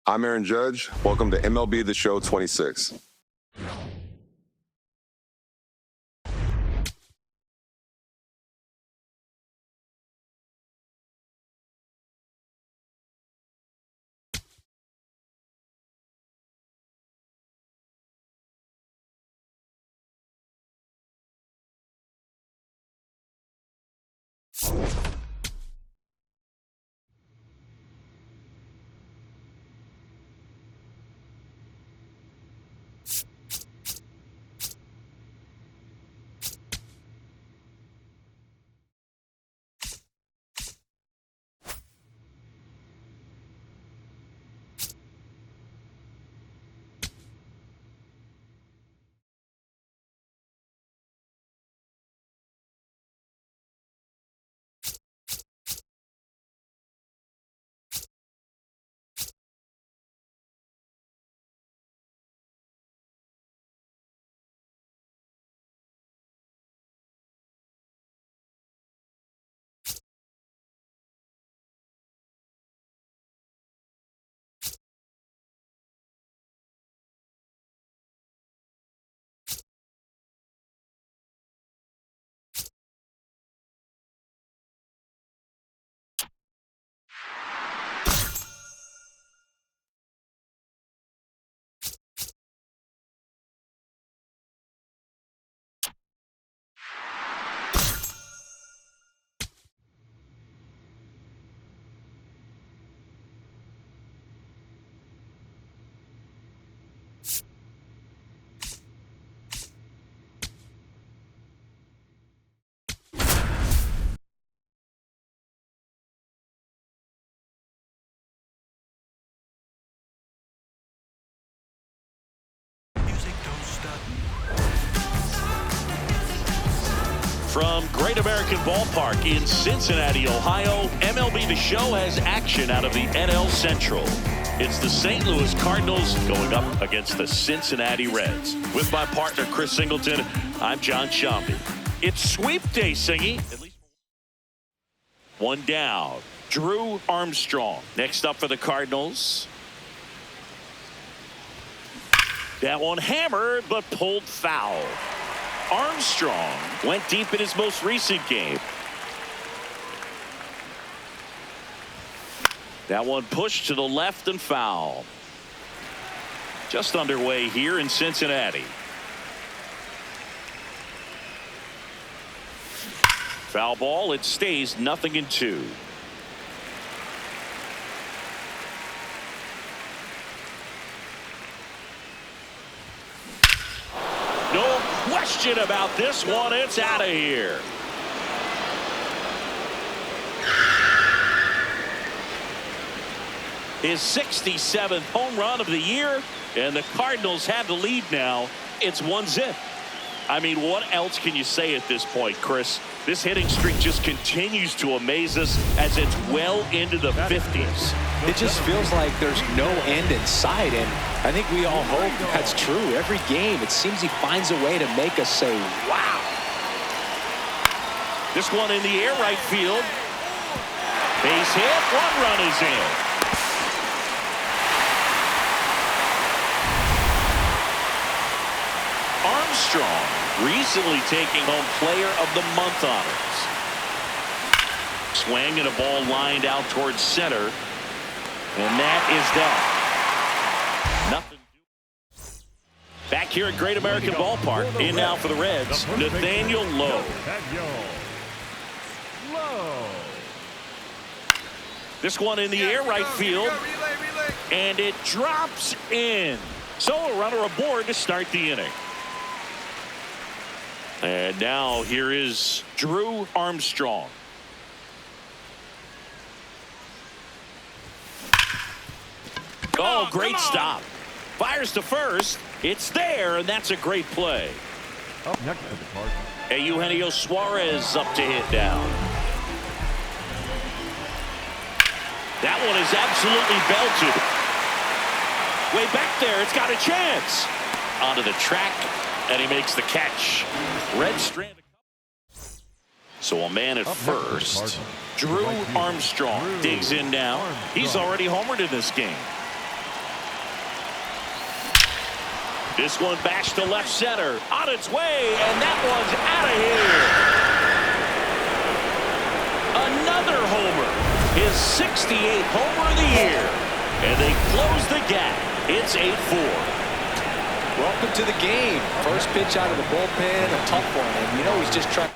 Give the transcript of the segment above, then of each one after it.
I'm Aaron Judge. Welcome to MLB The Show 26. From Great American Ballpark in Cincinnati, Ohio, MLB The Show has action out of the NL Central. It's the St. Louis Cardinals going up against the Cincinnati Reds. With my partner, Chris Singleton, I'm John Shambi. It's sweep day, Singy. At least one down. Drew Armstrong. Next up for the Cardinals. That one hammered, but pulled foul. Armstrong went deep in his most recent game. That one pushed to the left and foul. Just underway here in Cincinnati. Foul ball. It stays 0-2. No question about this one. It's out of here. His 67th home run of the year, and the Cardinals have the lead now. It's 1-0. I mean, what else can you say at this point, Chris? This hitting streak just continues to amaze us as it's well into the 50s. It just feels like there's no end in sight, and I think we all hope that's true. Every game, it seems he finds a way to make us say, wow. This one in the air, right field. Base hit, one run is in. Armstrong recently taking home Player of the Month honors. Swing and a ball lined out towards center. And that is done. Nothing. Back here at Great American Ballpark. In now for the Reds, Nathaniel Lowe. This one in the air, right field. And it drops in. So a runner aboard to start the inning. And now here is Drew Armstrong. Oh, great stop. Fires to first. It's there, and that's a great play. Up next to the Cardinals. Eugenio Suarez up to hit down. That one is absolutely belted. Way back there, it's got a chance. Onto the track, and he makes the catch. Red strand. So a man at first. Drew Armstrong digs in now. He's already homered in this game. This one bashed to left center. On its way, and that one's out of here. Another homer. His 68th homer of the year. And they close the gap. It's 8-4. Welcome to the game. First pitch out of the bullpen, a tough one. And you know he's just trying.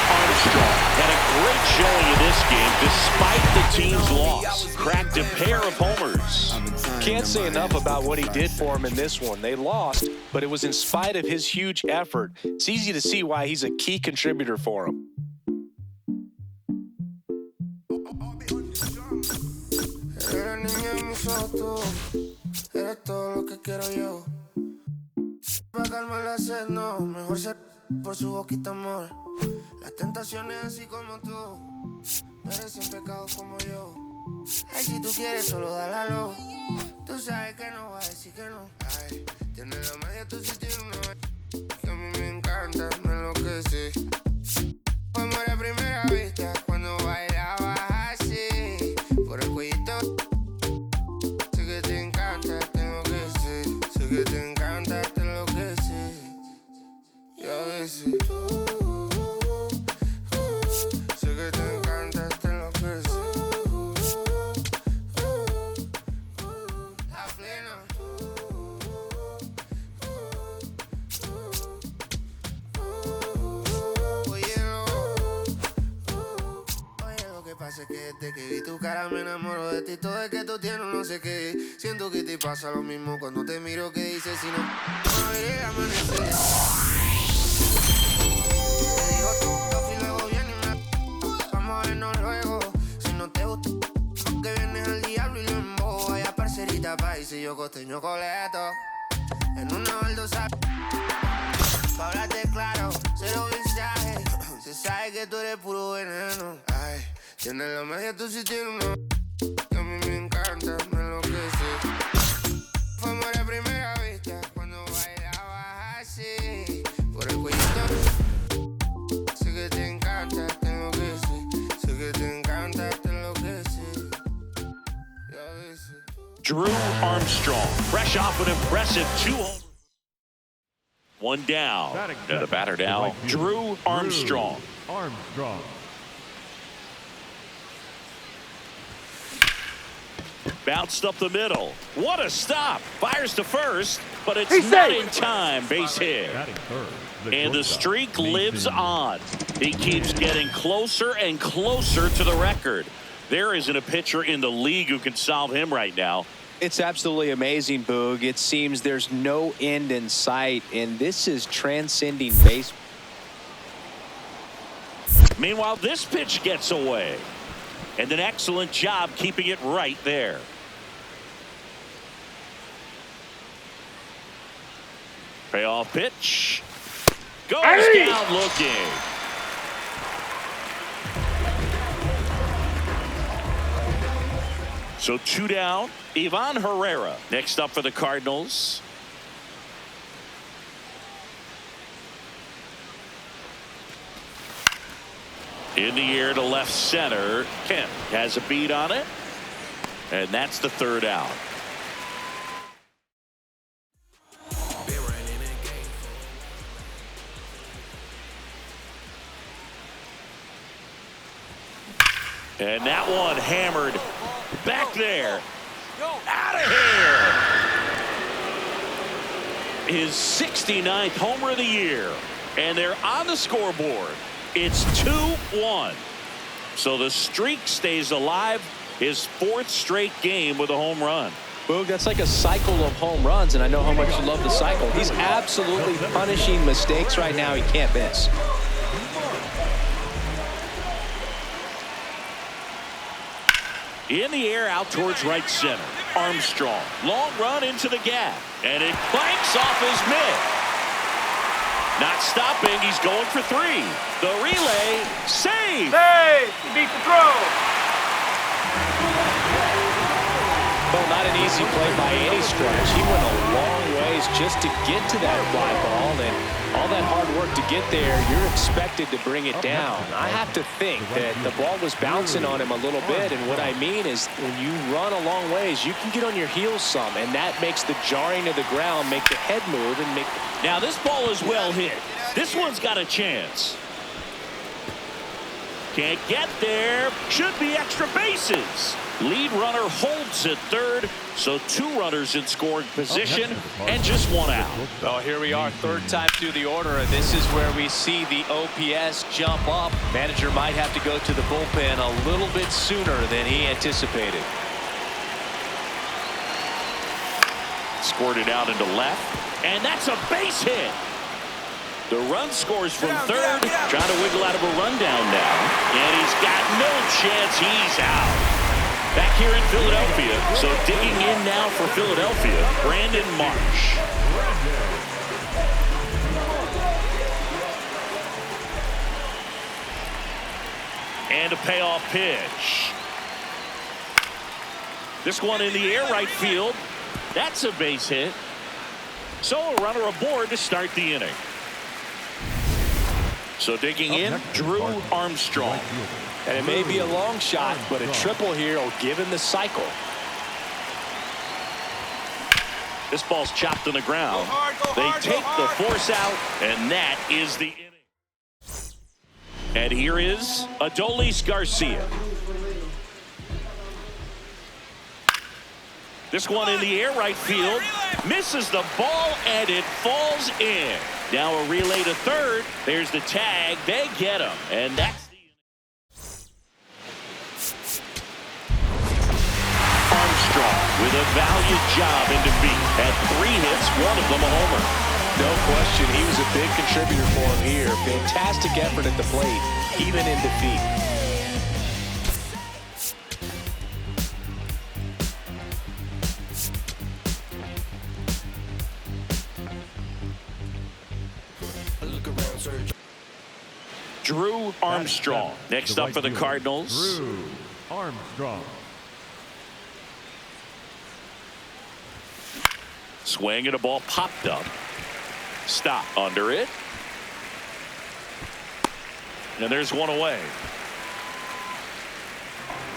Armstrong had a great showing in this game despite the team's loss. Cracked a pair of homers. Can't say enough about what he did for him in this one. They lost, but it was in spite of his huge effort. It's easy to see why he's a key contributor for him. Eres todo lo que quiero yo. Para calmar la sed, no. Mejor ser por su boquita, amor. Las tentaciones así como tú. Merecen pecados como yo. Ay, si tú quieres, solo dálalo. Tú sabes que no va a decir que no. Ay, tienes la magia, tú sí tienes una. Que a mí me encanta, me enloquece. Fue amor a primera vista cuando bailabas así. Por el cuellito. Sé que te encanta, te enloquece. Sé que te encanta, te enloquece. Y a veces. Sé que te encanta, te enloquece. La plena. Oye, lo que pasa es que desde que vi tu cara me enamoro de ti. Todo es que tú tienes no sé qué. Siento que te pasa lo mismo cuando te miro. Que dices si no iré a amanecer. Te digo tú y luego viene una. Vamos a vernos luego. Si no te gusta, que vienes al diablo y lo embobo. Vaya parcerita país y yo costeño coleto. En una baldosa. Pa' hablarte claro, cero mensaje. Se sabe que tú eres puro veneno. Ay, tienes la magia, tú sí tienes una. Que a mí me encanta, me enloquece. Fue amor a primera vista cuando bailabas así. Por el cuellito. Sé que te encanta, te enloquece. Sé que te encanta, te enloquece. Y a veces. Drew Armstrong, fresh off an impressive 2 homers. One down. And the batter now, Drew Armstrong. Armstrong. Bounced up the middle. What a stop. Fires to first, but it's not in time. Base hit. Batting third. And the shortstop, streak lives Mason. on. He keeps getting closer and closer to the record. There isn't a pitcher in the league who can solve him right now. It's absolutely amazing, Boog. It seems there's no end in sight, and this is transcending base. Meanwhile, this pitch gets away. And an excellent job keeping it right there. Payoff pitch. Goes down looking. So 2 down. Ivan Herrera next up for the Cardinals. In the air to left center. Kemp has a beat on it. And that's the 3rd out. And that one hammered back there. Out of here. His 69th homer of the year. And they're on the scoreboard. It's 2-1. So the streak stays alive. His 4th straight game with a home run. Boog, that's like a cycle of home runs, and I know how much you love the cycle. He's absolutely punishing mistakes right now he can't miss. In the air out towards right center. Armstrong. Long run into the gap. And it clanks off his mitt. Not stopping. He's going for 3. The relay. Save. Hey, he beat the throw. Well, not an easy play by any stretch. He went a long way ways just to get to that fly ball, and all that hard work to get there, you're expected to bring it down. I have to think that the ball was bouncing on him a little bit, and what I mean is when you run a long ways, you can get on your heels some, and that makes the jarring to the ground make the head move and make. Now this ball is well hit. This one's got a chance. Can't get there. Should be extra bases. Lead runner holds at third, so 2 runners in scoring position and just 1 out. Oh, here we are, third time through the order, and this is where we see the OPS jump up. Manager might have to go to the bullpen a little bit sooner than he anticipated. Scored it out into left, and that's a base hit. The run scores from third, trying to wiggle out of a rundown now, and he's got no chance. He's out. Back here in Philadelphia, so digging in now for Philadelphia, Brandon Marsh. And a payoff pitch. This one in the air right field. That's a base hit. So a runner aboard to start the inning. So digging in, Drew Armstrong. And it may be a long shot, but a triple here will give him the cycle. This ball's chopped on the ground. They take the force out, and that is the inning. And here is Adolis Garcia. This one in the air right field. Misses the ball, and it falls in. Now a relay to third. There's the tag. They get him, and that's with a valiant job in defeat. Had 3 hits, 1 of them a homer. No question, he was a big contributor for him here. Fantastic effort at the plate, even in defeat. Drew Armstrong. Next up for the Cardinals. Drew Armstrong. Swing and a ball popped up. Stop under it. And there's 1 away.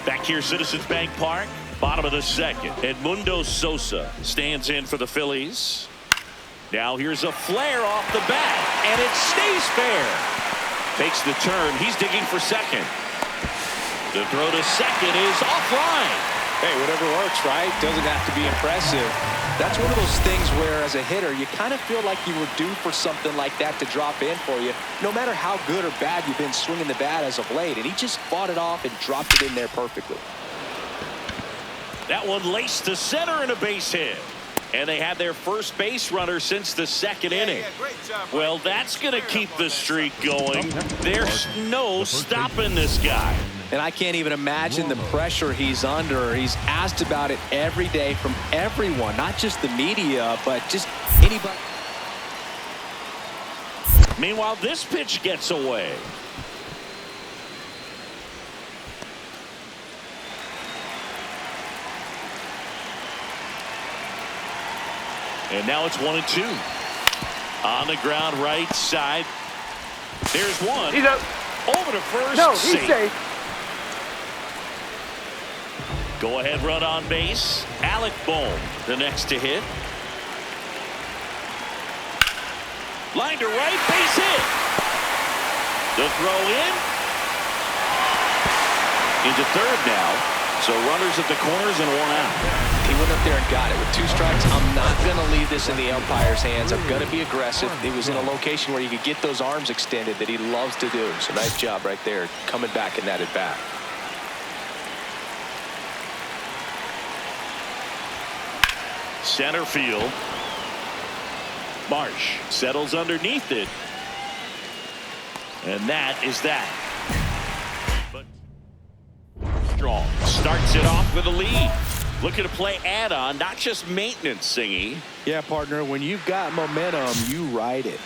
Back here, Citizens Bank Park, bottom of the 2nd. Edmundo Sosa stands in for the Phillies. Now here's a flare off the bat, and it stays fair. Takes the turn. He's digging for second. The throw to second is offline. Hey, whatever works, right? Doesn't have to be impressive. That's one of those things where, as a hitter, you kind of feel like you were due for something like that to drop in for you, no matter how good or bad you've been swinging the bat as of late. And he just fought it off and dropped it in there perfectly. That one laced to center and a base hit. And they have their first base runner since the 2nd inning. Well, that's going to keep the streak going. There's no stopping this guy. And I can't even imagine the pressure he's under. He's asked about it every day from everyone, not just the media, but just anybody. Meanwhile, this pitch gets away. And now it's 1-2. On the ground right side. There's one. He's up. Over to first. No, he's safe. Go ahead run on base. Alec Bohm, the next to hit. Line to right, base hit. The throw in. Into third now. So runners at the corners and 1 out. He went up there and got it with 2 strikes. I'm not going to leave this in the umpire's hands. I'm going to be aggressive. He was in a location where you could get those arms extended that he loves to do. So nice job right there, coming back in that at bat. Center field. Marsh settles underneath it. And that is that. But Strong starts it off with a lead. Looking to play add-on, not just maintenance, Singy. Yeah, partner, when you've got momentum, you ride it.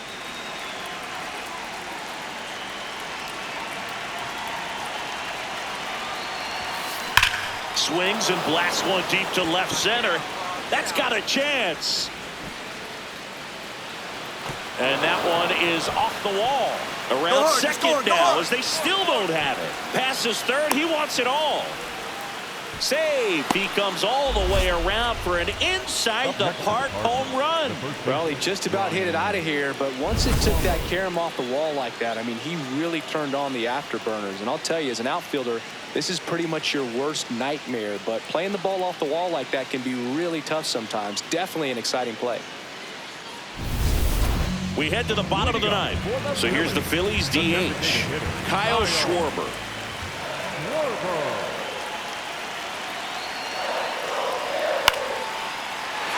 Swings and blasts one deep to left center. That's got a chance. And that one is off the wall. Around second now as they still don't have it. Passes third. He wants it all. Save. He comes all the way around for an inside the park home run. Well, he just about hit it out of here, but once it took that carom off the wall like that, I mean, he really turned on the afterburners. And I'll tell you, as an outfielder, this is pretty much your worst nightmare. But playing the ball off the wall like that can be really tough sometimes. Definitely an exciting play. We head to the bottom of the ninth. So here's the Phillies DH, Kyle Schwarber.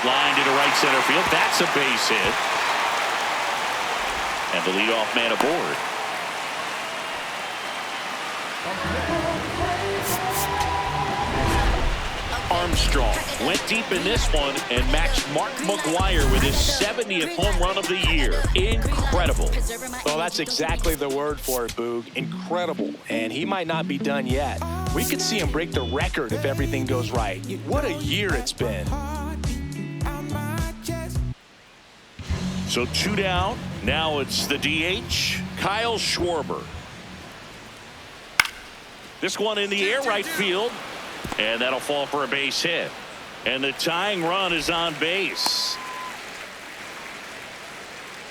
Line into right center field. That's a base hit. And the leadoff man aboard. Armstrong went deep in this one and matched Mark McGwire with his 70th home run of the year. Incredible. Well, that's exactly the word for it, Boog. Incredible. And he might not be done yet. We could see him break the record if everything goes right. What a year it's been. So 2 down. Now it's the DH, Kyle Schwarber. This one in the air right field. And that'll fall for a base hit. And the tying run is on base.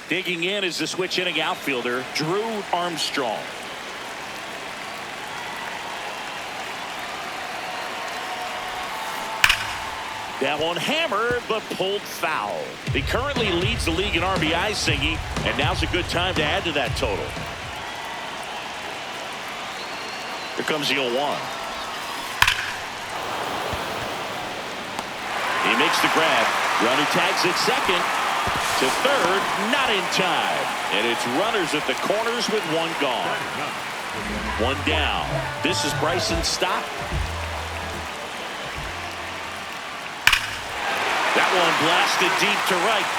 Digging in is the switch hitting outfielder, Drew Armstrong. That one hammered but pulled foul. He currently leads the league in RBIs, Singy, and now's a good time to add to that total. Here comes the 0-1. He makes the grab. Runner tags at second. To third, not in time. And it's runners at the corners with one gone. One down. This is Bryson's stop. That one blasted deep to right.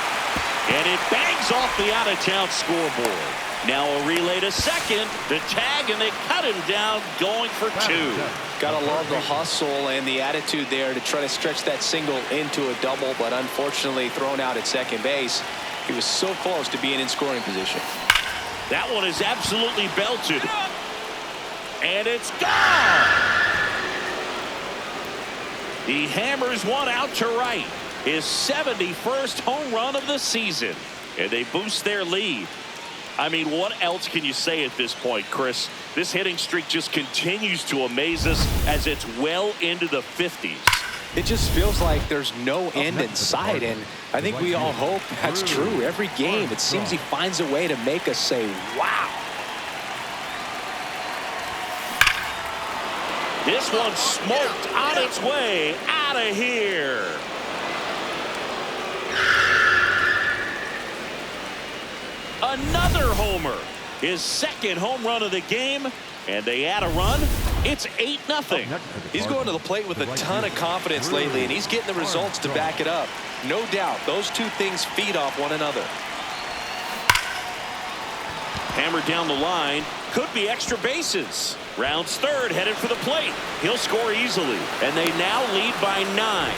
And it bangs off the out-of-town scoreboard. Now a relay to second. The tag, and they cut him down going for 2. Gotta love the hustle and the attitude there to try to stretch that single into a double, but unfortunately thrown out at second base. He was so close to being in scoring position. That one is absolutely belted. And it's gone. He hammers one out to right. His 71st home run of the season. And they boost their lead. I mean, what else can you say at this point, Chris? This hitting streak just continues to amaze us as it's well into the 50s. It just feels like there's no end in sight, and I think we all hope that's true. Every game, it seems he finds a way to make us say, wow. This one smoked on its way out of here. Another homer. His second home run of the game, and they add a run. It's 8-0. He's going to the plate with a ton of confidence lately, and he's getting the results to back it up. No doubt, those two things feed off one another. Hammered down the line. Could be extra bases. Rounds third, headed for the plate. He'll score easily, and they now lead by 9.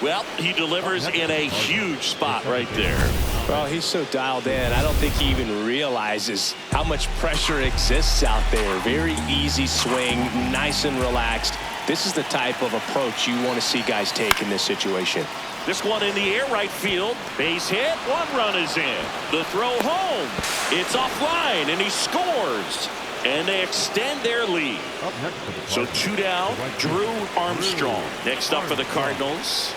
Well, he delivers in a huge spot right there. Well, he's so dialed in. I don't think he even realizes how much pressure exists out there. Very easy swing, nice and relaxed. This is the type of approach you want to see guys take in this situation. This one in the air right field. Base hit. One run is in. The throw home. It's offline, and he scores. And they extend their lead. So 2 down, Drew Armstrong. Next up for the Cardinals.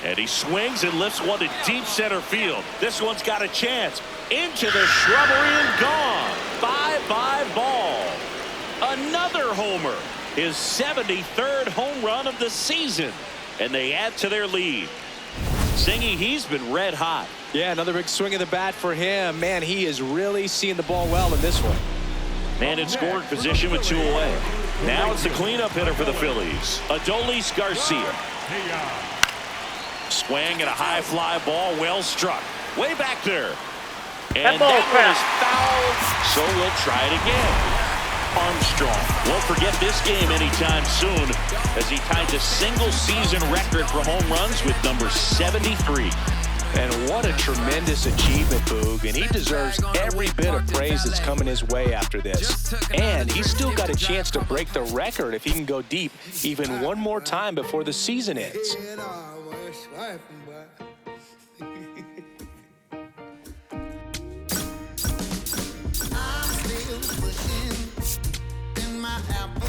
And he swings and lifts one to deep center field. This one's got a chance. Into the shrubbery and gone. Bye-bye ball. Another homer. His 73rd home run of the season. And they add to their lead. Singy, he's been red hot. Yeah, another big swing of the bat for him. Man, he is really seeing the ball well in this one. Man in scoring position with 2 away. Now it's the cleanup hitter for the Phillies, Adolis Garcia. Swing and a high fly ball, well struck. Way back there. And that one is fouled, so we'll try it again. Armstrong won't forget this game anytime soon as he tied the single-season record for home runs with number 73. And what a tremendous achievement, Boog, and he deserves every bit of praise that's coming his way after this. And he's still got a chance to break the record if he can go deep even one more time before the season ends. I'm still pushing in my apple.